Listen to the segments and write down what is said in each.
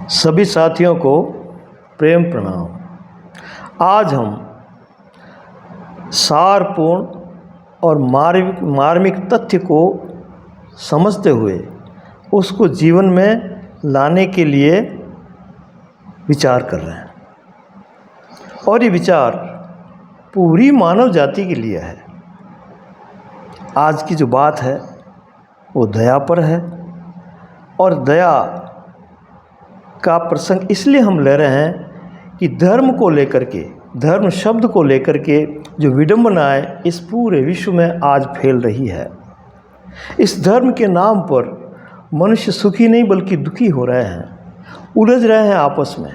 सभी साथियों को प्रेम प्रणाम। आज हम सारपूर्ण और मार्मिक तथ्य को समझते हुए उसको जीवन में लाने के लिए विचार कर रहे हैं, और ये विचार पूरी मानव जाति के लिए है। आज की जो बात है वो दया पर है, और दया का प्रसंग इसलिए हम ले रहे हैं कि धर्म को लेकर के, धर्म शब्द को लेकर के जो विडंबनाएं इस पूरे विश्व में आज फैल रही है, इस धर्म के नाम पर मनुष्य सुखी नहीं बल्कि दुखी हो रहे हैं, उलझ रहे हैं आपस में,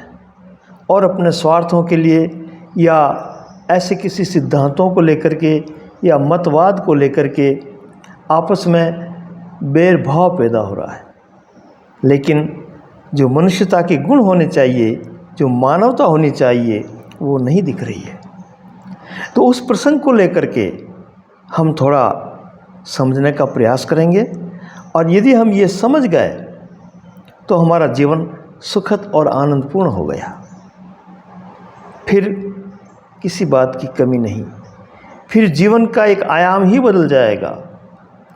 और अपने स्वार्थों के लिए या ऐसे किसी सिद्धांतों को लेकर के या मतवाद को लेकर के आपस में बैरभाव पैदा हो रहा है। लेकिन जो मनुष्यता के गुण होने चाहिए, जो मानवता होनी चाहिए, वो नहीं दिख रही है। तो उस प्रसंग को लेकर के हम थोड़ा समझने का प्रयास करेंगे, और यदि हम ये समझ गए तो हमारा जीवन सुखद और आनंदपूर्ण हो गया। फिर किसी बात की कमी नहीं, फिर जीवन का एक आयाम ही बदल जाएगा,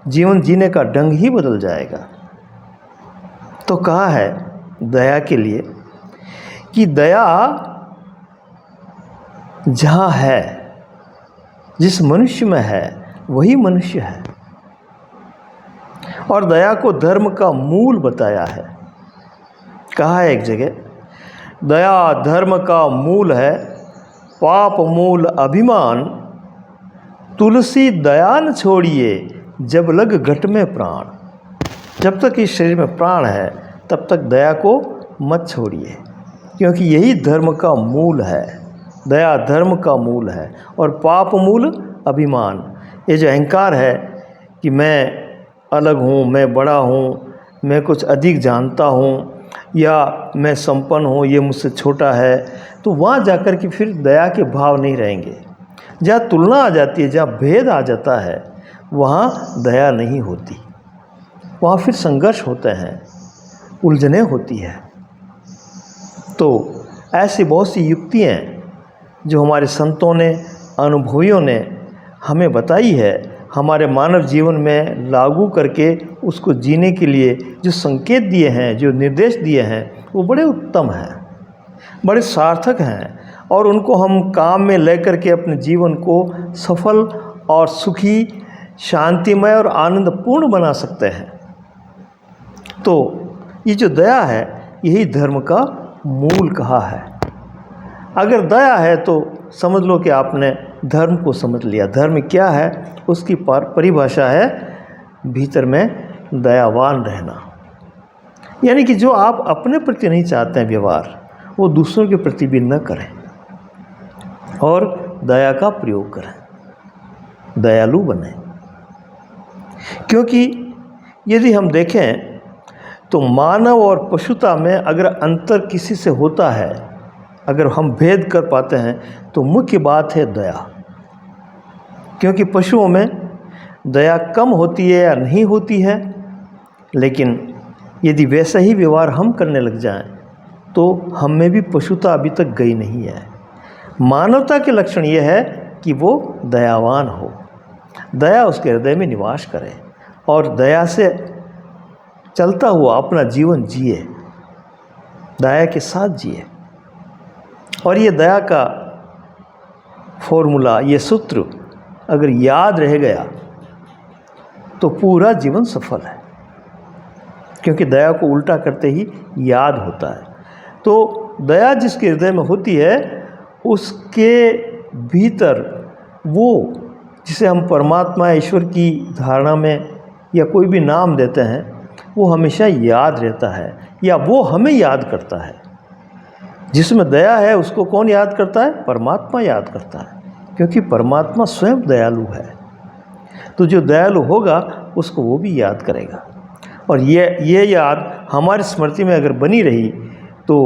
जीवन जीने का ढंग ही बदल जाएगा। तो कहा है दया के लिए कि दया जहाँ है, जिस मनुष्य में है वही मनुष्य है, और दया को धर्म का मूल बताया है। कहा है एक जगह, दया धर्म का मूल है, पाप मूल अभिमान, तुलसी दया न छोड़िए जब लग घट में प्राण। जब तक इस शरीर में प्राण है तब तक दया को मत छोड़िए, क्योंकि यही धर्म का मूल है। दया धर्म का मूल है, और पाप मूल अभिमान, ये जो अहंकार है कि मैं अलग हूँ, मैं बड़ा हूँ, मैं कुछ अधिक जानता हूँ, या मैं संपन्न हूँ, ये मुझसे छोटा है, तो वहाँ जाकर के फिर दया के भाव नहीं रहेंगे। जहाँ तुलना आ जाती है, जहाँ भेद आ जाता है, वहाँ दया नहीं होती, वहाँ फिर संघर्ष होते हैं, उलझने होती है। तो ऐसी बहुत सी युक्तियाँ जो हमारे संतों ने, अनुभवियों ने हमें बताई है, हमारे मानव जीवन में लागू करके उसको जीने के लिए जो संकेत दिए हैं, जो निर्देश दिए हैं, वो बड़े उत्तम हैं, बड़े सार्थक हैं, और उनको हम काम में लेकर के अपने जीवन को सफल और सुखी, शांतिमय और आनंदपूर्ण बना सकते हैं। तो ये जो दया है, यही धर्म का मूल कहा है। अगर दया है तो समझ लो कि आपने धर्म को समझ लिया। धर्म क्या है, उसकी परिभाषा है भीतर में दयावान रहना, यानी कि जो आप अपने प्रति नहीं चाहते हैं व्यवहार, वो दूसरों के प्रति भी न करें, और दया का प्रयोग करें, दयालु बने। क्योंकि यदि हम देखें तो मानव और पशुता में अगर अंतर किसी से होता है, अगर हम भेद कर पाते हैं, तो मुख्य बात है दया। क्योंकि पशुओं में दया कम होती है या नहीं होती है, लेकिन यदि वैसा ही व्यवहार हम करने लग जाएं तो हम में भी पशुता अभी तक गई नहीं है। मानवता के लक्षण ये है कि वो दयावान हो, दया उसके हृदय में निवास करे, और दया से चलता हुआ अपना जीवन जिए, दया के साथ जिए। और ये दया का फॉर्मूला, ये सूत्र अगर याद रह गया तो पूरा जीवन सफल है, क्योंकि दया को उल्टा करते ही याद होता है। तो दया जिसके हृदय में होती है, उसके भीतर वो, जिसे हम परमात्मा ईश्वर की धारणा में या कोई भी नाम देते हैं, वो हमेशा याद रहता है, या वो हमें याद करता है। जिसमें दया है उसको कौन याद करता है? परमात्मा याद करता है, क्योंकि परमात्मा स्वयं दयालु है। तो जो दयालु होगा उसको वो भी याद करेगा, और ये याद हमारी स्मृति में अगर बनी रही तो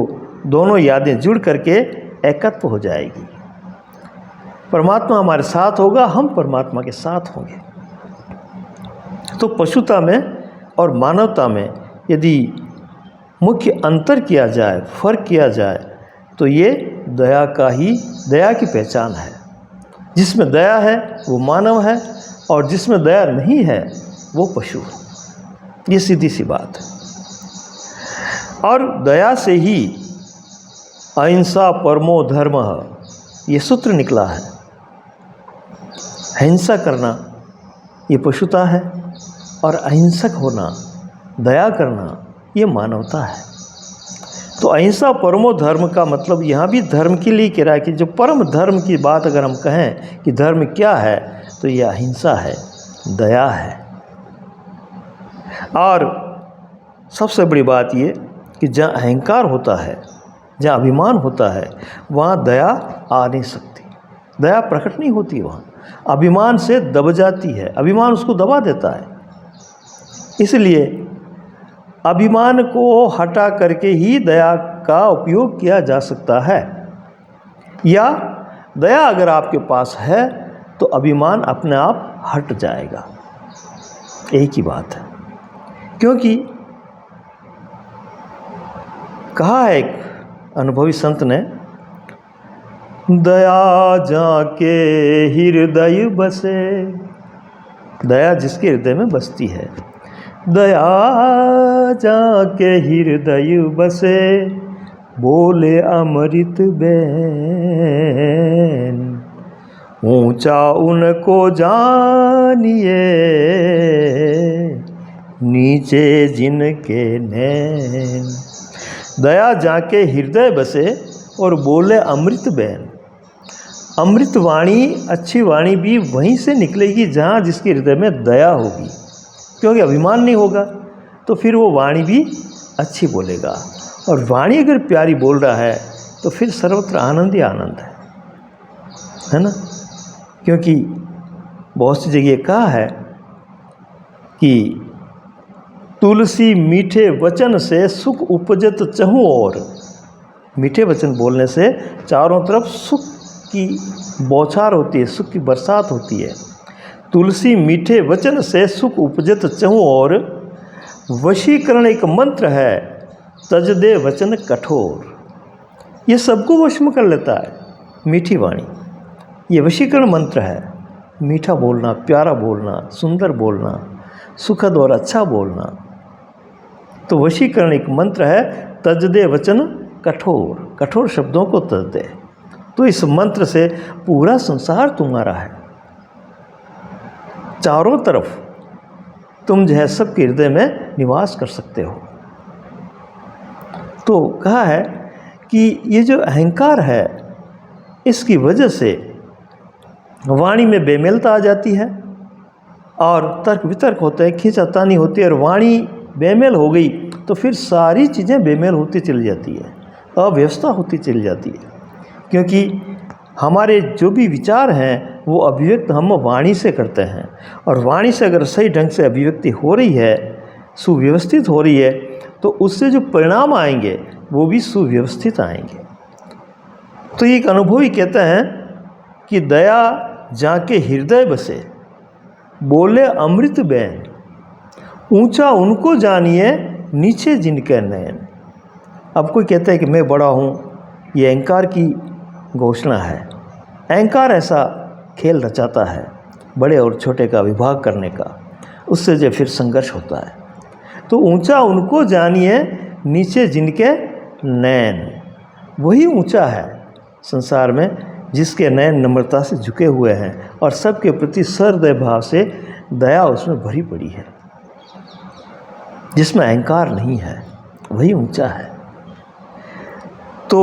दोनों यादें जुड़ करके एकत्व हो जाएगी। परमात्मा हमारे साथ होगा, हम परमात्मा के साथ होंगे। तो पशुता में और मानवता में यदि मुख्य अंतर किया जाए, फर्क किया जाए, तो ये दया की पहचान है। जिसमें दया है वो मानव है, और जिसमें दया नहीं है वो पशु है। ये सीधी सी बात है। और दया से ही अहिंसा परमो धर्मः ये सूत्र निकला है। हिंसा करना ये पशुता है, और अहिंसक होना, दया करना ये मानवता है। तो अहिंसा परमो धर्म का मतलब यहाँ भी धर्म के लिए कह रहा है कि जो परम धर्म की बात अगर हम कहें कि धर्म क्या है, तो यह अहिंसा है, दया है। और सबसे बड़ी बात ये कि जहाँ अहंकार होता है, जहाँ अभिमान होता है, वहाँ दया आ नहीं सकती, दया प्रकट नहीं होती। वहाँ अभिमान से दब जाती है, अभिमान उसको दबा देता है। इसलिए अभिमान को हटा करके ही दया का उपयोग किया जा सकता है। या दया अगर आपके पास है तो अभिमान अपने आप हट जाएगा। एक ही बात है। क्योंकि कहा है एक अनुभवी संत ने, दया जाके हृदय बसे, दया जिसके हृदय में बसती है, दया जाके हृदय बसे, बोले अमृत बैन, ऊंचा उनको जानिए, नीचे जिनके नैन। दया जाके हृदय बसे और बोले अमृत बैन। अमृत वाणी, अच्छी वाणी भी वहीं से निकलेगी जहाँ जिसके हृदय में दया होगी। क्योंकि अभिमान नहीं होगा तो फिर वो वाणी भी अच्छी बोलेगा। और वाणी अगर प्यारी बोल रहा है तो फिर सर्वत्र आनंद ही आनंद है ना। क्योंकि बहुत सी जगह कहा है कि तुलसी मीठे वचन से सुख उपजत चहु और। मीठे वचन बोलने से चारों तरफ सुख की बौछार होती है, सुख की बरसात होती है। तुलसी मीठे वचन से सुख उपजत चहु और, वशीकरण एक मंत्र है, तज दे वचन कठोर। ये सबको वश में कर लेता है मीठी वाणी। ये वशीकरण मंत्र है। मीठा बोलना, प्यारा बोलना, सुंदर बोलना, सुखद और अच्छा बोलना। तो वशीकरण एक मंत्र है, तज दे वचन कठोर, कठोर शब्दों को तज दे। तो इस मंत्र से पूरा संसार तुम्हारा है। चारों तरफ तुम जो है सबके हृदय में निवास कर सकते हो। तो कहा है कि ये जो अहंकार है, इसकी वजह से वाणी में बेमेलता आ जाती है और तर्क वितर्क होते हैं, खींचातानी होती है। और वाणी बेमेल हो गई तो फिर सारी चीज़ें बेमेल होती चली जाती है, अव्यवस्था होती चली जाती है। क्योंकि हमारे जो भी विचार हैं वो अभिव्यक्त हम वाणी से करते हैं, और वाणी से अगर सही ढंग से अभिव्यक्ति हो रही है, सुव्यवस्थित हो रही है, तो उससे जो परिणाम आएंगे वो भी सुव्यवस्थित आएंगे। तो एक अनुभवी कहते हैं कि दया जाके हृदय बसे, बोले अमृत बैन, ऊंचा उनको जानिए, नीचे जिनके नैन। अब कोई कहता है कि मैं बड़ा हूँ, ये अहंकार की घोषणा है। अहंकार ऐसा खेल रचाता है बड़े और छोटे का विभाग करने का, उससे जो फिर संघर्ष होता है। तो ऊंचा उनको जानिए, नीचे जिनके नैन। वही ऊंचा है संसार में जिसके नैन नम्रता से झुके हुए हैं और सबके प्रति सहृदय भाव से दया उसमें भरी पड़ी है। जिसमें अहंकार नहीं है वही ऊंचा है। तो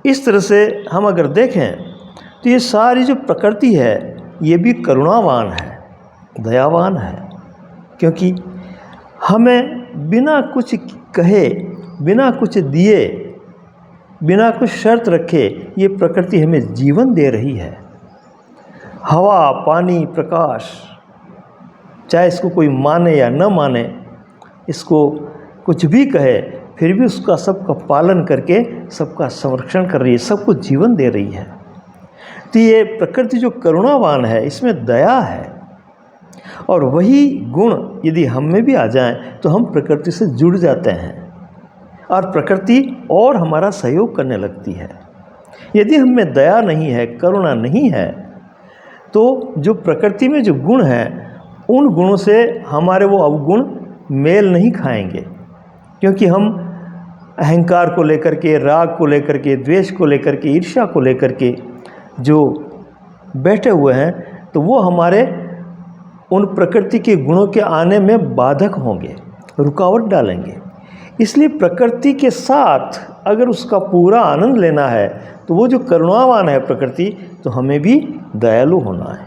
इस तरह से हम अगर देखें तो ये सारी जो प्रकृति है ये भी करुणावान है, दयावान है। क्योंकि हमें बिना कुछ कहे, बिना कुछ दिए, बिना कुछ शर्त रखे ये प्रकृति हमें जीवन दे रही है। हवा, पानी, प्रकाश, चाहे इसको कोई माने या न माने, इसको कुछ भी कहे, फिर भी उसका सबका पालन करके सबका संरक्षण कर रही है, सबको जीवन दे रही है। तो ये प्रकृति जो करुणावान है, इसमें दया है। और वही गुण यदि हम में भी आ जाएं तो हम प्रकृति से जुड़ जाते हैं। और प्रकृति और हमारा सहयोग करने लगती है। यदि हम में दया नहीं है, करुणा नहीं है, तो जो प्रकृति में जो गुण हैं उन गुणों से हमारे वो अवगुण मेल नहीं खाएंगे, क्योंकि हम अहंकार को लेकर के, राग को लेकर के, द्वेष को लेकर के, ईर्ष्या को लेकर के जो बैठे हुए हैं, तो वो हमारे उन प्रकृति के गुणों के आने में बाधक होंगे, रुकावट डालेंगे। इसलिए प्रकृति के साथ अगर उसका पूरा आनंद लेना है तो वो जो करुणावान है प्रकृति, तो हमें भी दयालु होना है,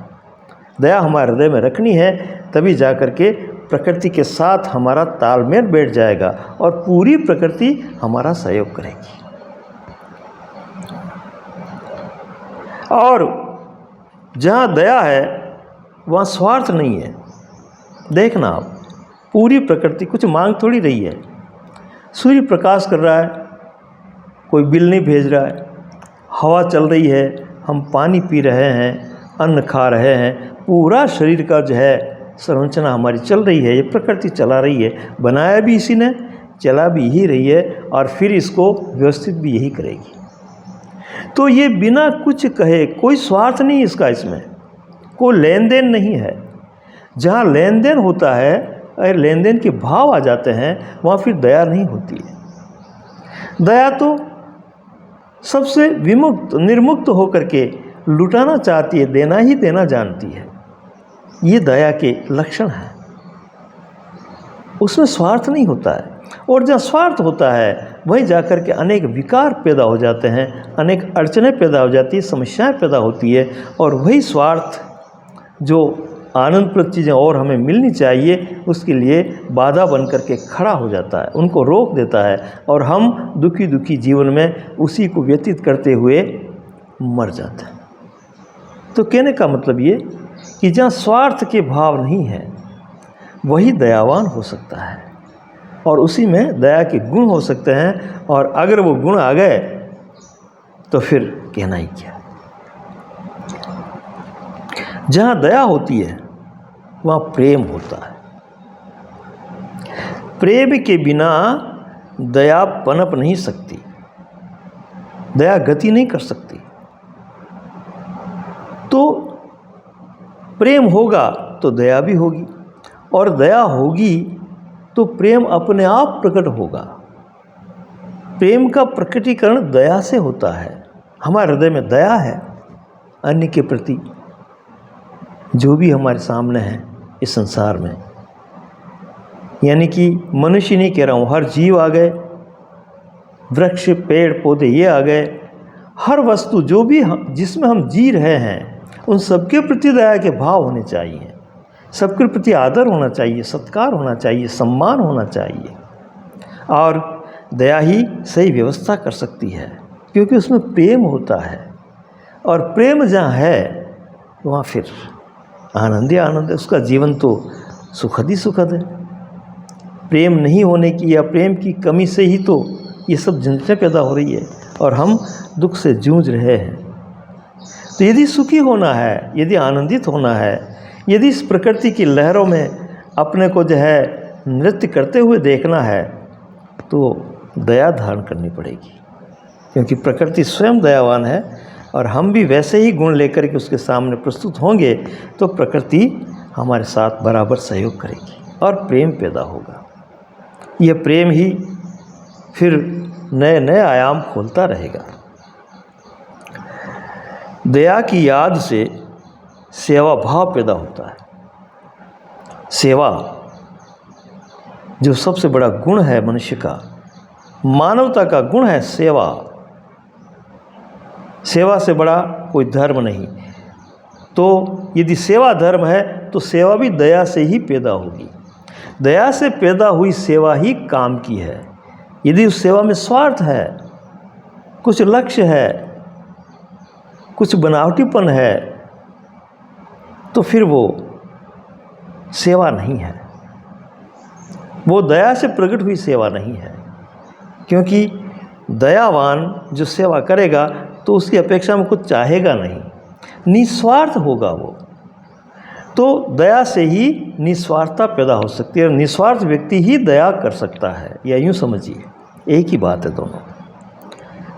दया हमारे हृदय में रखनी है, तभी जा कर के प्रकृति के साथ हमारा तालमेल बैठ जाएगा और पूरी प्रकृति हमारा सहयोग करेगी। और जहाँ दया है वहाँ स्वार्थ नहीं है। देखना आप, पूरी प्रकृति कुछ मांग थोड़ी रही है। सूर्य प्रकाश कर रहा है, कोई बिल नहीं भेज रहा है, हवा चल रही है, हम पानी पी रहे हैं, अन्न खा रहे हैं, पूरा शरीर का जो है संरचना हमारी चल रही है, ये प्रकृति चला रही है। बनाया भी इसी ने, चला भी यही रही है और फिर इसको व्यवस्थित भी यही करेगी। तो ये बिना कुछ कहे, कोई स्वार्थ नहीं इसका, इसमें कोई लेन देन नहीं है। जहाँ लेन देन होता है, अगर लेन देन के भाव आ जाते हैं, वहाँ फिर दया नहीं होती है। दया तो सबसे विमुक्त, निर्मुक्त होकर के लुटाना चाहती है, देना ही देना जानती है। ये दया के लक्षण हैं। उसमें स्वार्थ नहीं होता है, और जहाँ स्वार्थ होता है वहीं जाकर के अनेक विकार पैदा हो जाते हैं, अनेक अड़चनें पैदा हो जाती है, समस्याएं पैदा होती है, और वही स्वार्थ जो आनंदप्रद चीज़ें और हमें मिलनी चाहिए उसके लिए बाधा बन करके खड़ा हो जाता है, उनको रोक देता है, और हम दुखी दुखी जीवन में उसी को व्यतीत करते हुए मर जाते हैं। तो कहने का मतलब ये कि जहाँ स्वार्थ के भाव नहीं है वही दयावान हो सकता है, और उसी में दया के गुण हो सकते हैं, और अगर वो गुण आ गए तो फिर कहना ही क्या। जहाँ दया होती है वहाँ प्रेम होता है। प्रेम के बिना दया पनप नहीं सकती, दया गति नहीं कर सकती। तो प्रेम होगा तो दया भी होगी, और दया होगी तो प्रेम अपने आप प्रकट होगा। प्रेम का प्रकटीकरण दया से होता है। हमारे हृदय में दया है अन्य के प्रति, जो भी हमारे सामने है इस संसार में, यानी कि मनुष्य नहीं कह रहा हूँ, हर जीव आ गए, वृक्ष, पेड़, पौधे ये आ गए, हर वस्तु जो भी जिसमें हम जी रहे हैं उन सबके प्रति दया के भाव होने चाहिए, सबके प्रति आदर होना चाहिए, सत्कार होना चाहिए, सम्मान होना चाहिए। और दया ही सही व्यवस्था कर सकती है, क्योंकि उसमें प्रेम होता है, और प्रेम जहाँ है वहाँ फिर आनंद ही आनंद है। उसका जीवन तो सुखद ही सुखद है। प्रेम नहीं होने की या प्रेम की कमी से ही तो ये सब झंझटें पैदा हो रही है, और हम दुख से जूझ रहे हैं। तो यदि सुखी होना है, यदि आनंदित होना है, यदि इस प्रकृति की लहरों में अपने को जो है नृत्य करते हुए देखना है, तो दया धारण करनी पड़ेगी, क्योंकि प्रकृति स्वयं दयावान है, और हम भी वैसे ही गुण लेकर के उसके सामने प्रस्तुत होंगे तो प्रकृति हमारे साथ बराबर सहयोग करेगी और प्रेम पैदा होगा। यह प्रेम ही फिर नए नए आयाम खोलता रहेगा। दया की याद से सेवा भाव पैदा होता है। सेवा जो सबसे बड़ा गुण है मनुष्य का, मानवता का गुण है सेवा। सेवा से बड़ा कोई धर्म नहीं। तो यदि सेवा धर्म है तो सेवा भी दया से ही पैदा होगी। दया से पैदा हुई सेवा ही काम की है। यदि उस सेवा में स्वार्थ है, कुछ लक्ष्य है, कुछ बनावटीपन है, तो फिर वो सेवा नहीं है, वो दया से प्रकट हुई सेवा नहीं है। क्योंकि दयावान जो सेवा करेगा तो उसकी अपेक्षा में कुछ चाहेगा नहीं, निस्वार्थ होगा वो। तो दया से ही निस्वार्थता पैदा हो सकती है, और निस्वार्थ व्यक्ति ही दया कर सकता है, या यूँ समझिए। एक ही बात है दोनों।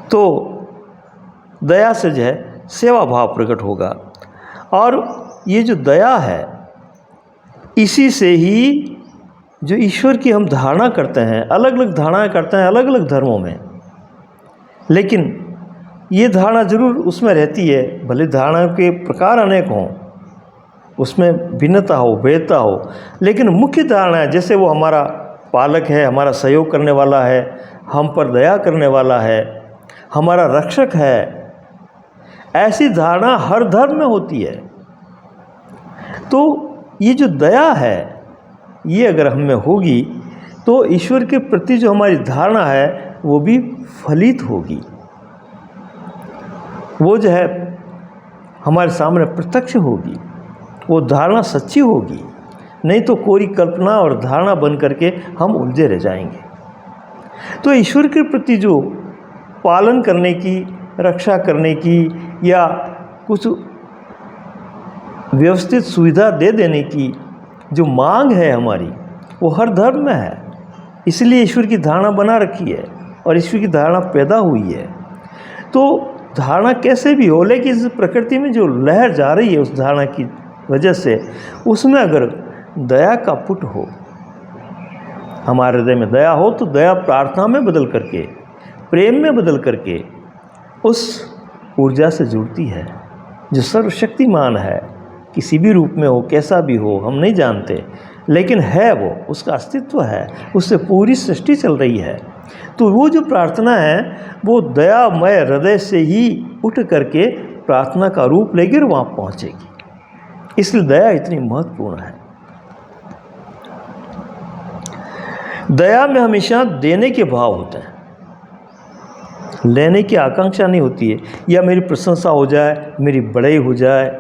तो दया से जो है सेवा भाव प्रकट होगा, और ये जो दया है इसी से ही जो ईश्वर की हम धारणा करते हैं, अलग अलग धारणाएं करते हैं अलग अलग धर्मों में, लेकिन ये धारणा जरूर उसमें रहती है, भले धारणा के प्रकार अनेक हों, उसमें भिन्नता हो, भेदता हो, लेकिन मुख्य धारणा है जैसे वो हमारा पालक है, हमारा सहयोग करने वाला है, हम पर दया करने वाला है, हमारा रक्षक है, ऐसी धारणा हर धर्म में होती है। तो ये जो दया है ये अगर हम में होगी तो ईश्वर के प्रति जो हमारी धारणा है वो भी फलित होगी, वो जो है हमारे सामने प्रत्यक्ष होगी, वो धारणा सच्ची होगी, नहीं तो कोरी कल्पना और धारणा बन करके हम उलझे रह जाएंगे। तो ईश्वर के प्रति जो पालन करने की, रक्षा करने की या कुछ व्यवस्थित सुविधा दे देने की जो मांग है हमारी, वो हर धर्म में है। इसलिए ईश्वर की धारणा बना रखी है और ईश्वर की धारणा पैदा हुई है। तो धारणा कैसे भी हो, लेकिन इस प्रकृति में जो लहर जा रही है उस धारणा की वजह से, उसमें अगर दया का पुट हो, हमारे हृदय में दया हो, तो दया प्रार्थना में बदल करके, प्रेम में बदल करके उस ऊर्जा से जुड़ती है जो सर्वशक्तिमान है, किसी भी रूप में हो, कैसा भी हो हम नहीं जानते, लेकिन है वो, उसका अस्तित्व है, उससे पूरी सृष्टि चल रही है। तो वो जो प्रार्थना है वो दयामय हृदय से ही उठ करके प्रार्थना का रूप लेकर वहाँ पहुँचेगी। इसलिए दया इतनी महत्वपूर्ण है। दया में हमेशा देने के भाव होते हैं, लेने की आकांक्षा नहीं होती है, या मेरी प्रशंसा हो जाए, मेरी बड़ाई हो जाए,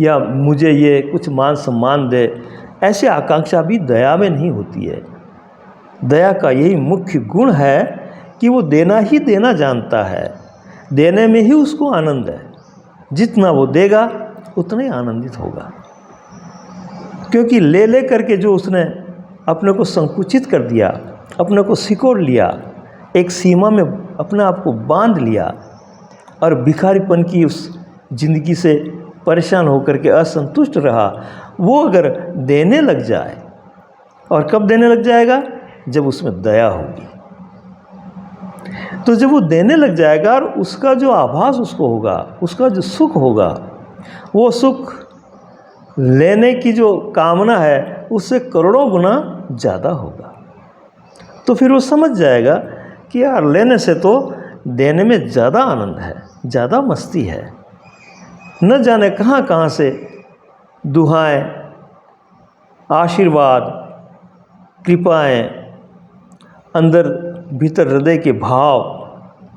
या मुझे ये कुछ मान सम्मान दे, ऐसी आकांक्षा भी दया में नहीं होती है। दया का यही मुख्य गुण है कि वो देना ही देना जानता है, देने में ही उसको आनंद है, जितना वो देगा उतना ही आनंदित होगा। क्योंकि ले ले करके जो उसने अपने को संकुचित कर दिया, अपने को सिकोड़ लिया, एक सीमा में अपने आप को बांध लिया और भिखारीपन की उस जिंदगी से परेशान होकर के असंतुष्ट रहा, वो अगर देने लग जाए, और कब देने लग जाएगा, जब उसमें दया होगी। तो जब वो देने लग जाएगा और उसका जो आभास उसको होगा, उसका जो सुख होगा, वो सुख लेने की जो कामना है उससे करोड़ों गुना ज़्यादा होगा। तो फिर वो समझ जाएगा कि यार लेने से तो देने में ज़्यादा आनंद है, ज़्यादा मस्ती है। न जाने कहाँ कहाँ से दुहाएं, आशीर्वाद, कृपाएं, अंदर भीतर हृदय के भाव,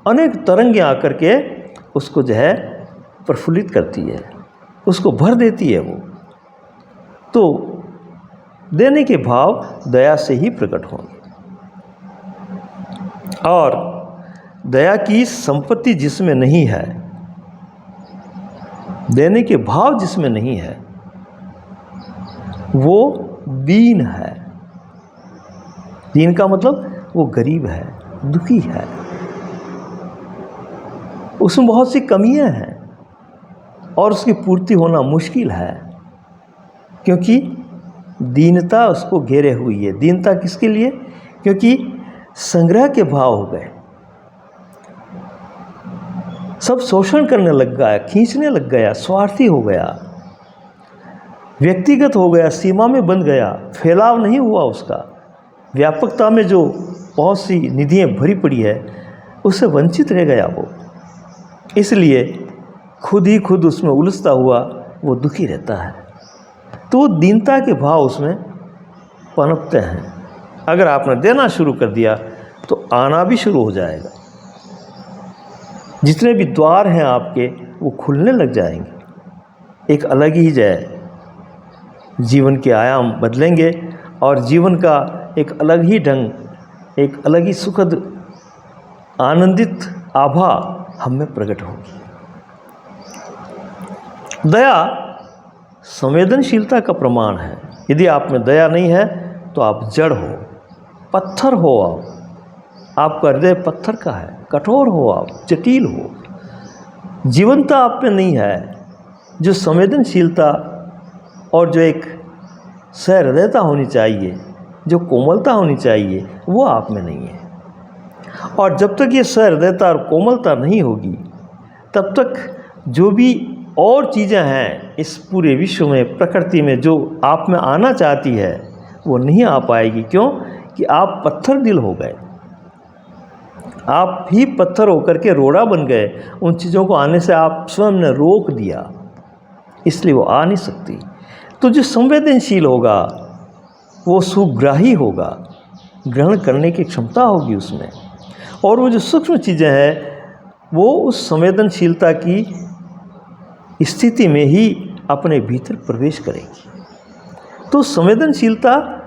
अनेक तरंगें आकर के उसको जो है प्रफुल्लित करती है, उसको भर देती है। वो तो देने के भाव दया से ही प्रकट होंगे। और दया की संपत्ति जिसमें नहीं है, देने के भाव जिसमें नहीं है, वो दीन है। दीन का मतलब वो गरीब है, दुखी है, उसमें बहुत सी कमियां हैं और उसकी पूर्ति होना मुश्किल है, क्योंकि दीनता उसको घेरे हुई है। दीनता किसके लिए? क्योंकि संग्रह के भाव हो गए, सब शोषण करने लग गया, खींचने लग गया, स्वार्थी हो गया, व्यक्तिगत हो गया, सीमा में बंध गया, फैलाव नहीं हुआ उसका, व्यापकता में जो बहुत सी निधियाँ भरी पड़ी है उससे वंचित रह गया वो। इसलिए खुद ही खुद उसमें उलझता हुआ वो दुखी रहता है। तो वो दीनता के भाव उसमें पनपते हैं। अगर आपने देना शुरू कर दिया तो आना भी शुरू हो जाएगा, जितने भी द्वार हैं आपके वो खुलने लग जाएंगे, एक अलग ही जय जीवन के आयाम बदलेंगे और जीवन का एक अलग ही ढंग, एक अलग ही सुखद आनंदित आभा हम में प्रकट होगी। दया संवेदनशीलता का प्रमाण है। यदि आप में दया नहीं है तो आप जड़ हो, पत्थर हो, आप आपका हृदय पत्थर का है, कठोर हो, आप जटिल हो, जीवनता आप में नहीं है। जो संवेदनशीलता और जो एक सहृदयता होनी चाहिए, जो कोमलता होनी चाहिए, वो आप में नहीं है। और जब तक ये सहृदयता और कोमलता नहीं होगी, तब तक जो भी और चीज़ें हैं इस पूरे विश्व में, प्रकृति में, जो आप में आना चाहती है वो नहीं आ पाएगी। क्यों? कि आप पत्थर दिल हो गए, आप ही पत्थर होकर के रोड़ा बन गए। उन चीज़ों को आने से आप स्वयं ने रोक दिया, इसलिए वो आ नहीं सकती। तो जो संवेदनशील होगा वो सुग्राही होगा, ग्रहण करने की क्षमता होगी उसमें, और वो जो सूक्ष्म चीज़ें हैं वो उस संवेदनशीलता की स्थिति में ही अपने भीतर प्रवेश करेगी। तो संवेदनशीलता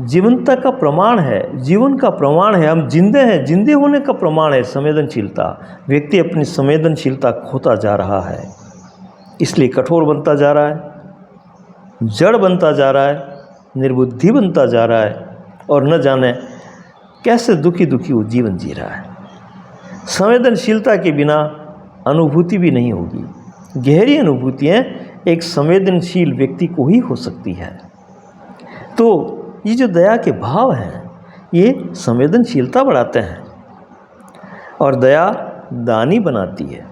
जीवनता का प्रमाण है, जीवन का प्रमाण है। हम जिंदे हैं, जिंदे होने का प्रमाण है संवेदनशीलता। व्यक्ति अपनी संवेदनशीलता खोता जा रहा है, इसलिए कठोर बनता जा रहा है, जड़ बनता जा रहा है, निर्बुद्धि बनता जा रहा है, और न जाने कैसे दुखी दुखी वो जीवन जी रहा है। संवेदनशीलता के बिना अनुभूति भी नहीं होगी। गहरी अनुभूतियाँ एक संवेदनशील व्यक्ति को ही हो सकती है। तो ये जो दया के भाव हैं ये संवेदनशीलता बढ़ाते हैं, और दया दानी बनाती है,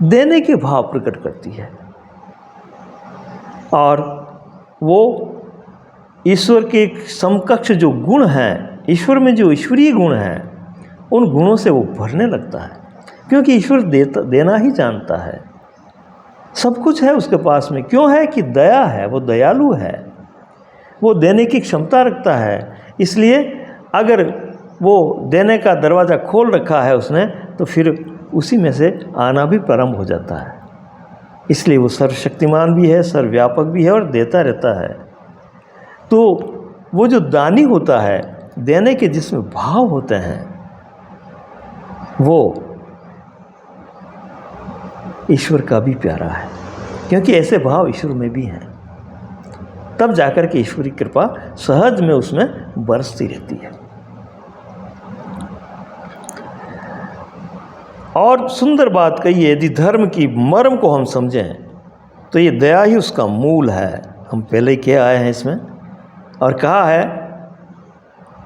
देने के भाव प्रकट करती है, और वो ईश्वर के समकक्ष जो गुण हैं, ईश्वर में जो ईश्वरीय गुण हैं, उन गुणों से वो भरने लगता है। क्योंकि ईश्वर देना ही जानता है, सब कुछ है उसके पास में। क्यों है? कि दया है, वो दयालु है, वो देने की क्षमता रखता है। इसलिए अगर वो देने का दरवाज़ा खोल रखा है उसने, तो फिर उसी में से आना भी प्रारंभ हो जाता है। इसलिए वो सर्वशक्तिमान भी है, सर्वव्यापक भी है, और देता रहता है। तो वो जो दानी होता है, देने के जिसमें भाव होते हैं, वो ईश्वर का भी प्यारा है। क्योंकि ऐसे भाव ईश्वर में भी हैं, तब जाकर के ईश्वरी कृपा सहज में उसमें बरसती रहती है। और सुंदर बात कही है, यदि धर्म की मर्म को हम समझें तो ये दया ही उसका मूल है। हम पहले ही कह आए हैं इसमें, और कहा है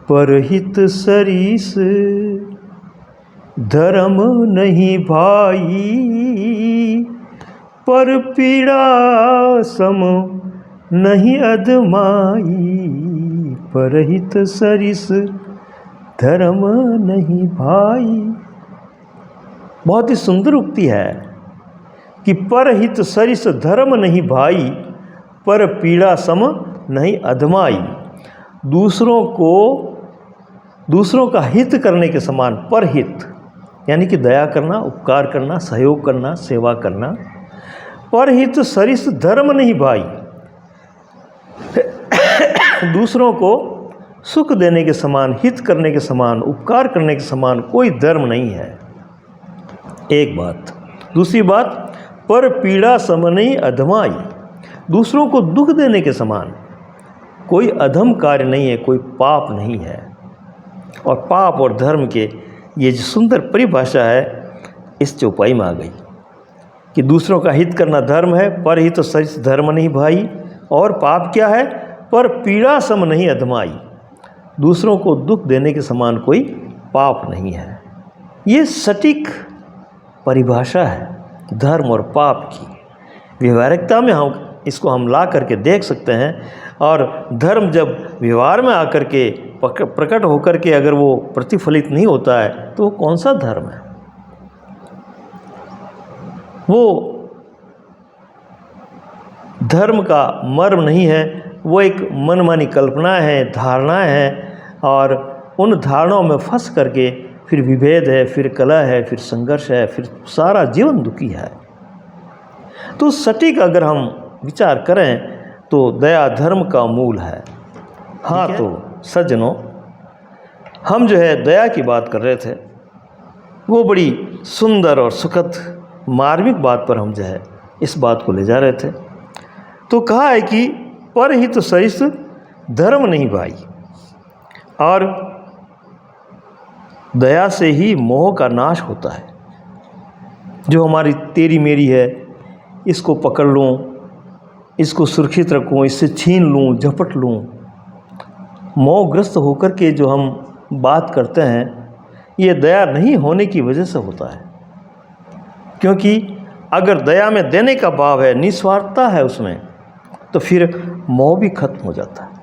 परहित सरिस धर्म नहीं भाई, पर पीड़ा सम नहीं अधमाई, परहित सरिस धर्म नहीं भाई। बहुत ही सुंदर उक्ति है कि परहित सरिस धर्म नहीं भाई, पर पीड़ा सम नहीं अधमाई। दूसरों का हित करने के समान परहित, यानी कि दया करना, उपकार करना, सहयोग करना, सेवा करना। परहित सरिस धर्म नहीं भाई, दूसरों को सुख देने के समान, हित करने के समान, उपकार करने के समान कोई धर्म नहीं है। एक बात। दूसरी बात, पर पीड़ा सम नहीं अधमाई, दूसरों को दुख देने के समान कोई अधम कार्य नहीं है, कोई पाप नहीं है। और पाप और धर्म के ये जो सुंदर परिभाषा है इस चौपाई में आ गई कि दूसरों का हित करना धर्म है, पर हित सरिस धर्म नहीं भाई, और पाप क्या है? पर पीड़ा सम नहीं अधमाई, दूसरों को दुख देने के समान कोई पाप नहीं है। ये सटीक परिभाषा है धर्म और पाप की। व्यवहारिकता में हम इसको हम ला करके देख सकते हैं, और धर्म जब व्यवहार में आकर के प्रकट होकर के अगर वो प्रतिफलित नहीं होता है तो वो कौन सा धर्म है? वो धर्म का मर्म नहीं है, वो एक मनमानी कल्पना है, धारणाएं हैं, और उन धारणाओं में फंस करके फिर विभेद है, फिर कलह है, फिर संघर्ष है, फिर सारा जीवन दुखी है। तो सटीक अगर हम विचार करें तो दया धर्म का मूल है। हाँ, तो सज्जनों, हम जो है दया की बात कर रहे थे, वो बड़ी सुंदर और सुखद मार्मिक बात पर हम जो है इस बात को ले जा रहे थे। तो कहा है कि परहित सरिस धर्म नहीं भाई, और दया से ही मोह का नाश होता है। जो हमारी तेरी मेरी है, इसको पकड़ लूँ, इसको सुरक्षित रखूँ, इससे छीन लूँ, झपट लूँ, मोहग्रस्त होकर के जो हम बात करते हैं, ये दया नहीं होने की वजह से होता है। क्योंकि अगर दया में देने का भाव है, निस्वार्थता है उसमें, तो फिर मोह भी खत्म हो जाता है।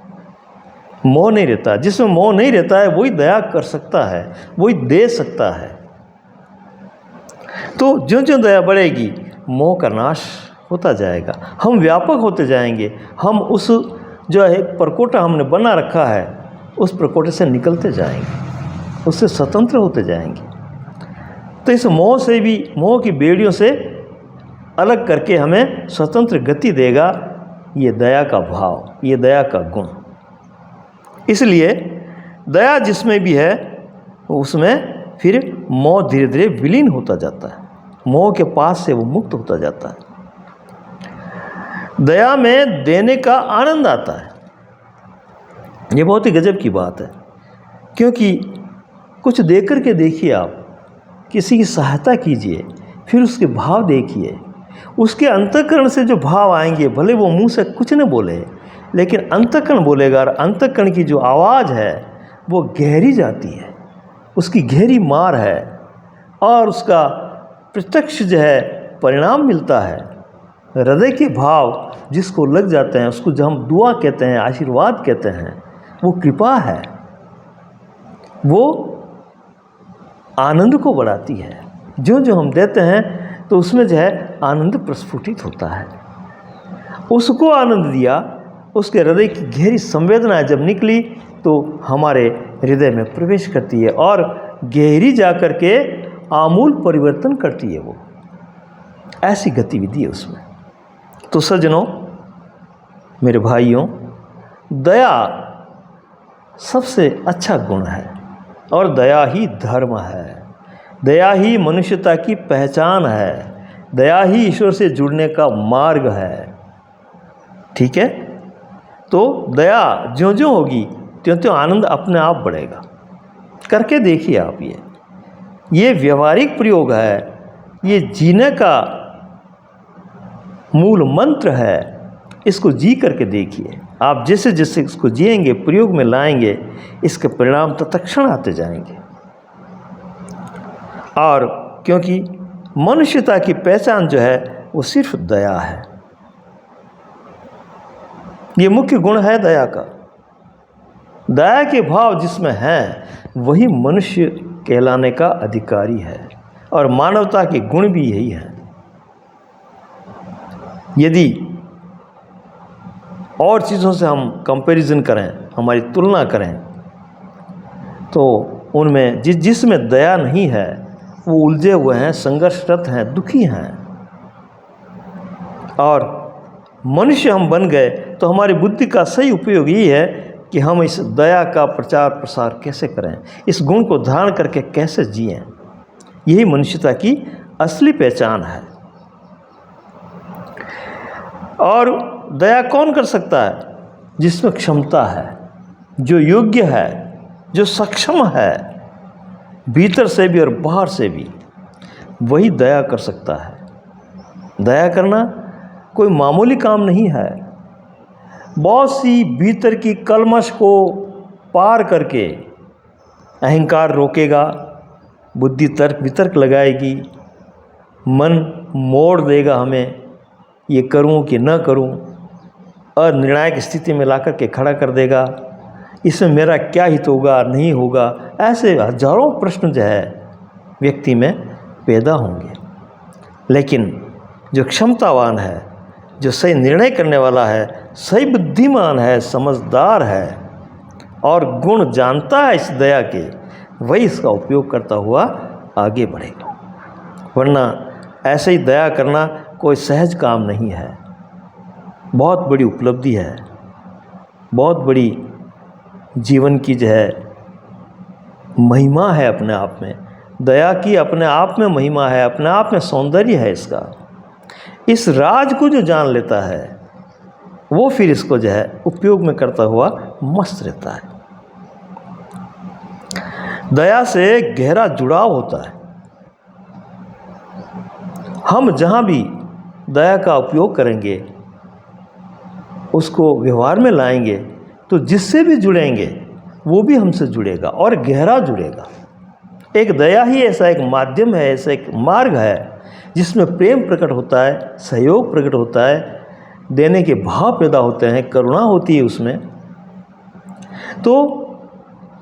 मोह नहीं रहता। जिसमें मोह नहीं रहता है वही दया कर सकता है, वही दे सकता है। तो ज्यों ज्यों दया बढ़ेगी, मोह का नाश होता जाएगा, हम व्यापक होते जाएंगे, हम उस जो है परकोटा हमने बना रखा है, उस परकोटे से निकलते जाएंगे, उससे स्वतंत्र होते जाएंगे। तो इस मोह से भी, मोह की बेड़ियों से अलग करके हमें स्वतंत्र गति देगा ये दया का भाव, ये दया का गुण। इसलिए दया जिसमें भी है उसमें फिर मोह धीरे धीरे विलीन होता जाता है, मोह के पास से वो मुक्त होता जाता है। दया में देने का आनंद आता है। ये बहुत ही गजब की बात है। क्योंकि कुछ दे कर के देखिए, आप किसी की सहायता कीजिए, फिर उसके भाव देखिए, उसके अंतःकरण से जो भाव आएंगे, भले वो मुंह से कुछ न बोले, लेकिन अंतःकरण बोलेगा, और अंतःकरण की जो आवाज़ है वो गहरी जाती है, उसकी गहरी मार है, और उसका प्रत्यक्ष जो है परिणाम मिलता है। हृदय के भाव जिसको लग जाते हैं, उसको जो हम दुआ कहते हैं, आशीर्वाद कहते हैं, वो कृपा है, वो आनंद को बढ़ाती है। जो जो हम देते हैं तो उसमें जो है आनंद प्रस्फुटित होता है। उसको आनंद दिया, उसके हृदय की गहरी संवेदनाएं जब निकली तो हमारे हृदय में प्रवेश करती है, और गहरी जा कर के आमूल परिवर्तन करती है। वो ऐसी गतिविधि है उसमें। तो सज्जनों, मेरे भाइयों, दया सबसे अच्छा गुण है, और दया ही धर्म है, दया ही मनुष्यता की पहचान है, दया ही ईश्वर से जुड़ने का मार्ग है। ठीक है? तो दया ज्यों ज्यों होगी त्यों त्यों आनंद अपने आप बढ़ेगा। करके देखिए आप। ये व्यवहारिक प्रयोग है, ये जीने का मूल मंत्र है। इसको जी करके देखिए। आप जैसे जैसे इसको जिएंगे, प्रयोग में लाएंगे, इसके परिणाम तत्क्षण आते जाएंगे। और क्योंकि मनुष्यता की पहचान जो है वो सिर्फ दया है। ये मुख्य गुण है दया का। दया के भाव जिसमें हैं वही मनुष्य कहलाने का अधिकारी है, और मानवता के गुण भी यही हैं। यदि और चीज़ों से हम कंपैरिजन करें, हमारी तुलना करें, तो उनमें जिसमें दया नहीं है वो उलझे हुए हैं, संघर्षरत हैं, दुखी हैं। और मनुष्य हम बन गए तो हमारी बुद्धि का सही उपयोग यही है कि हम इस दया का प्रचार प्रसार कैसे करें, इस गुण को धारण करके कैसे जिएं। यही मनुष्यता की असली पहचान है। और दया कौन कर सकता है? जिसमें क्षमता है, जो योग्य है, जो सक्षम है, भीतर से भी और बाहर से भी, वही दया कर सकता है। दया करना कोई मामूली काम नहीं है। बहुत सी भीतर की कलमश को पार करके अहंकार रोकेगा, बुद्धि तर्क वितर्क लगाएगी, मन मोड़ देगा हमें, ये करूं कि न करूं, अनिर्णायक स्थिति में ला कर के खड़ा कर देगा, इसमें मेरा क्या हित होगा, नहीं होगा, ऐसे हजारों प्रश्न जो है व्यक्ति में पैदा होंगे। लेकिन जो क्षमतावान है, जो सही निर्णय करने वाला है, सही बुद्धिमान है, समझदार है और गुण जानता है इस दया के, वही इसका उपयोग करता हुआ आगे बढ़ेगा। वरना ऐसे ही दया करना कोई सहज काम नहीं है। बहुत बड़ी उपलब्धि है, बहुत बड़ी जीवन की जो है महिमा है अपने आप में। दया की अपने आप में महिमा है, अपने आप में सौंदर्य है इसका। इस राज को जो जान लेता है वो फिर इसको जो है उपयोग में करता हुआ मस्त रहता है। दया से गहरा जुड़ाव होता है। हम जहाँ भी दया का उपयोग करेंगे, उसको व्यवहार में लाएंगे, तो जिससे भी जुड़ेंगे वो भी हमसे जुड़ेगा और गहरा जुड़ेगा। एक दया ही ऐसा एक माध्यम है, ऐसा एक मार्ग है जिसमें प्रेम प्रकट होता है, सहयोग प्रकट होता है, देने के भाव पैदा होते हैं, करुणा होती है उसमें। तो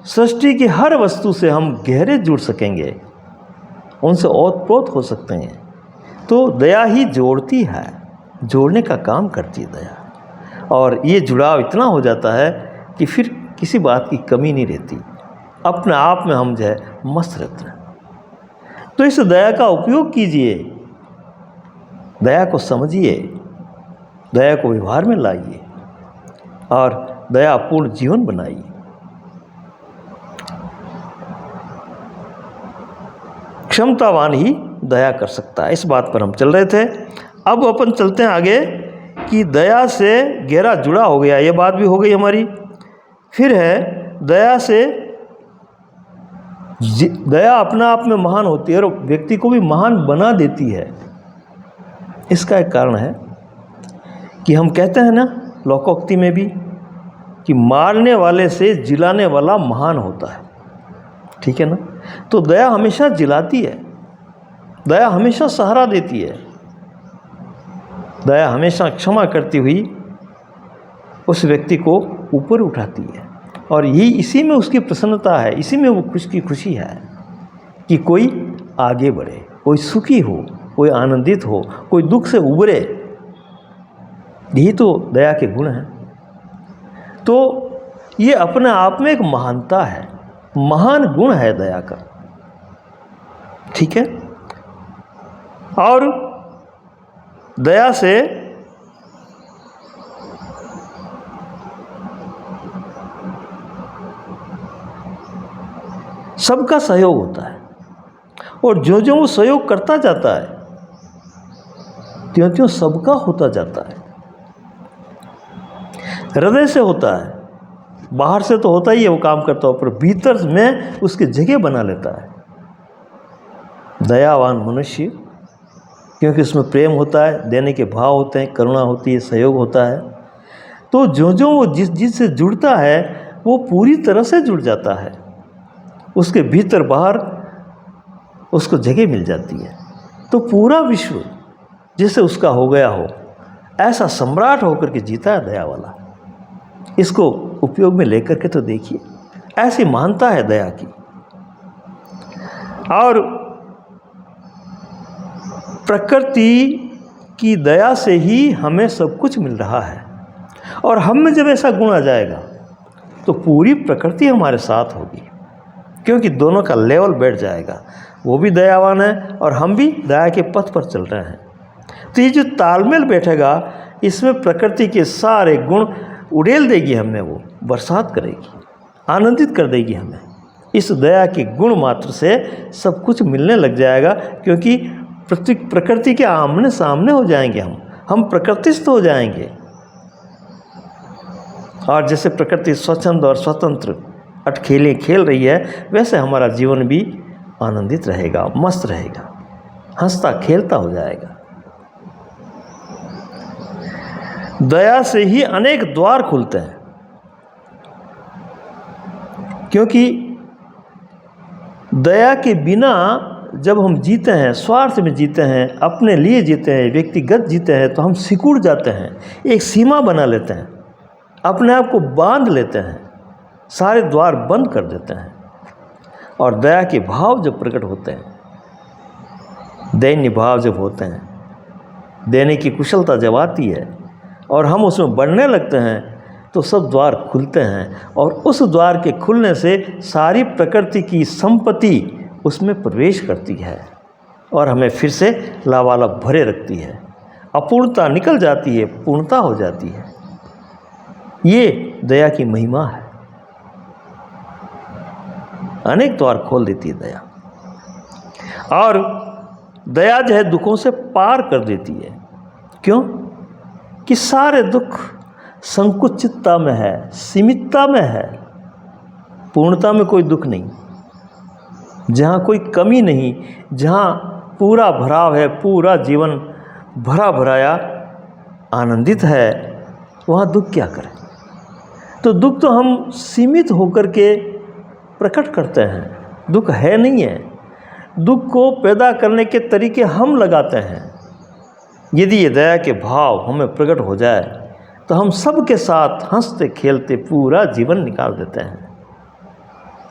सृष्टि की हर वस्तु से हम गहरे जुड़ सकेंगे, उनसे ओतप्रोत हो सकते हैं। तो दया ही जोड़ती है, जोड़ने का काम करती है दया। और ये जुड़ाव इतना हो जाता है कि फिर किसी बात की कमी नहीं रहती, अपने आप में हम जो है मस्त रहते हैं। तो इस दया का उपयोग कीजिए, दया को समझिए, दया को व्यवहार में लाइए और दयापूर्ण जीवन बनाइए। क्षमतावान ही दया कर सकता है, इस बात पर हम चल रहे थे। अब अपन चलते हैं आगे कि दया से गहरा जुड़ा हो गया, ये बात भी हो गई हमारी। फिर है दया से, दया अपना आप में महान होती है और व्यक्ति को भी महान बना देती है। इसका एक कारण है कि हम कहते हैं ना लोकोक्ति में भी कि मारने वाले से जिलाने वाला महान होता है, ठीक है ना। तो दया हमेशा जिलाती है, दया हमेशा सहारा देती है, दया हमेशा क्षमा करती हुई उस व्यक्ति को ऊपर उठाती है। और यही इसी में उसकी प्रसन्नता है, इसी में वो खुशी है कि कोई आगे बढ़े, कोई सुखी हो, कोई आनंदित हो, कोई दुख से उबरे। यही तो दया के गुण हैं। तो ये अपने आप में एक महानता है, महान गुण है दया का, ठीक है। और दया से सबका सहयोग होता है और जो जो वो सहयोग करता जाता है त्यों त्यों सबका होता जाता है। हृदय से होता है, बाहर से तो होता ही है, वो काम करता हो, पर भीतर में उसकी जगह बना लेता है दयावान मनुष्य, क्योंकि उसमें प्रेम होता है, देने के भाव होते हैं, करुणा होती है, सहयोग होता है। तो जो जो वो जिससे जुड़ता है वो पूरी तरह से जुड़ जाता है, उसके भीतर बाहर उसको जगह मिल जाती है। तो पूरा विश्व जैसे उसका हो गया हो, ऐसा सम्राट होकर के जीता है दया वाला। इसको उपयोग में लेकर के तो देखिए, ऐसी महानता है दया की। और प्रकृति की दया से ही हमें सब कुछ मिल रहा है, और हम में जब ऐसा गुण आ जाएगा तो पूरी प्रकृति हमारे साथ होगी, क्योंकि दोनों का लेवल बैठ जाएगा। वो भी दयावान है और हम भी दया के पथ पर चल रहे हैं। तो ये जो तालमेल बैठेगा, इसमें प्रकृति के सारे गुण उड़ेल देगी हमें, वो बरसात करेगी, आनंदित कर देगी हमें। इस दया के गुण मात्र से सब कुछ मिलने लग जाएगा, क्योंकि प्रकृति के आमने सामने हो जाएंगे हम प्रकृतिस्थ हो जाएंगे। और जैसे प्रकृति स्वच्छंद और स्वतंत्र अटखेलें खेल रही है, वैसे हमारा जीवन भी आनंदित रहेगा, मस्त रहेगा, हंसता खेलता हो जाएगा। दया से ही अनेक द्वार खुलते हैं, क्योंकि दया के बिना जब हम जीते हैं, स्वार्थ में जीते हैं, अपने लिए जीते हैं, व्यक्तिगत जीते हैं, तो हम सिकुड़ जाते हैं, एक सीमा बना लेते हैं, अपने आप को बांध लेते हैं, सारे द्वार बंद कर देते हैं। और दया के भाव जब प्रकट होते हैं, दैन्य भाव जब होते हैं, देने की कुशलता जब आती है और हम उसमें बढ़ने लगते हैं, तो सब द्वार खुलते हैं। और उस द्वार के खुलने से सारी प्रकृति की संपत्ति उसमें प्रवेश करती है और हमें फिर से लावालब भरे रखती है। अपूर्णता निकल जाती है, पूर्णता हो जाती है। ये दया की महिमा है, अनेक द्वार खोल देती है दया। और दया जो है दुखों से पार कर देती है। क्यों? कि सारे दुख संकुचितता में है, सीमितता में है, पूर्णता में कोई दुख नहीं। जहाँ कोई कमी नहीं, जहाँ पूरा भराव है, पूरा जीवन भरा भराया आनंदित है, वहाँ दुख क्या करें। तो दुख तो हम सीमित होकर के प्रकट करते हैं, दुख है नहीं है। दुख को पैदा करने के तरीके हम लगाते हैं। यदि ये दया के भाव हमें प्रकट हो जाए तो हम सब के साथ हंसते खेलते पूरा जीवन निकाल देते हैं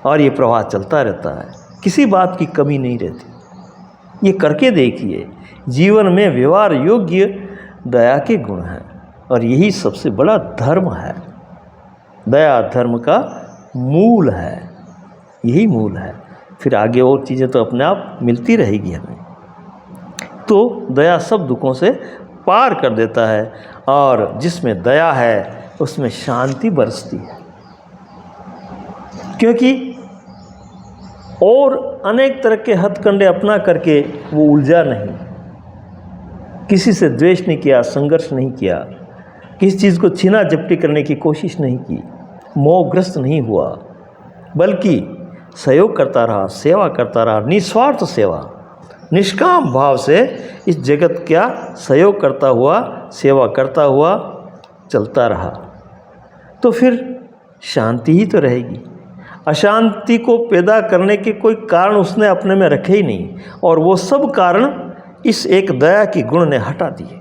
और ये प्रवाह चलता रहता है, किसी बात की कमी नहीं रहती। ये करके देखिए, जीवन में व्यवहार योग्य दया के गुण हैं और यही सबसे बड़ा धर्म है। दया धर्म का मूल है, यही मूल है। फिर आगे और चीज़ें तो अपने आप मिलती रहेगी हमें। तो दया सब दुखों से पार कर देता है और जिसमें दया है उसमें शांति बरसती है, क्योंकि और अनेक तरह के हथकंडे अपना करके वो उलझा नहीं, किसी से द्वेष नहीं किया, संघर्ष नहीं किया, किसी चीज़ को छीना झपटी करने की कोशिश नहीं की, मोहग्रस्त नहीं हुआ, बल्कि सहयोग करता रहा, सेवा करता रहा, निस्वार्थ सेवा, निष्काम भाव से इस जगत का सहयोग करता हुआ, सेवा करता हुआ चलता रहा। तो फिर शांति ही तो रहेगी। अशांति को पैदा करने के कोई कारण उसने अपने में रखे ही नहीं, और वो सब कारण इस एक दया के गुण ने हटा दिए।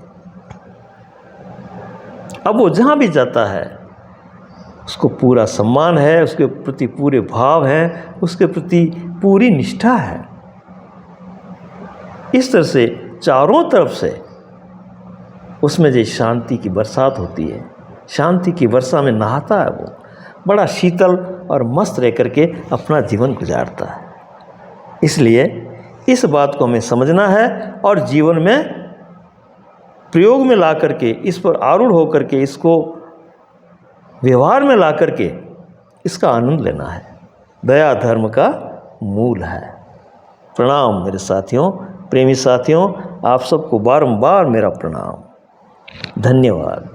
अब वो जहाँ भी जाता है उसको पूरा सम्मान है, उसके प्रति पूरे भाव हैं, उसके प्रति पूरी निष्ठा है। इस तरह से चारों तरफ से उसमें जो शांति की बरसात होती है, शांति की वर्षा में नहाता है, वो बड़ा शीतल और मस्त रह करके अपना जीवन गुजारता है। इसलिए इस बात को हमें समझना है और जीवन में प्रयोग में ला करके, इस पर आरूढ़ होकर के, इसको व्यवहार में ला करके इसका आनंद लेना है। दया धर्म का मूल है। प्रणाम मेरे साथियों, प्रेमी साथियों, आप सबको बारंबार मेरा प्रणाम। धन्यवाद।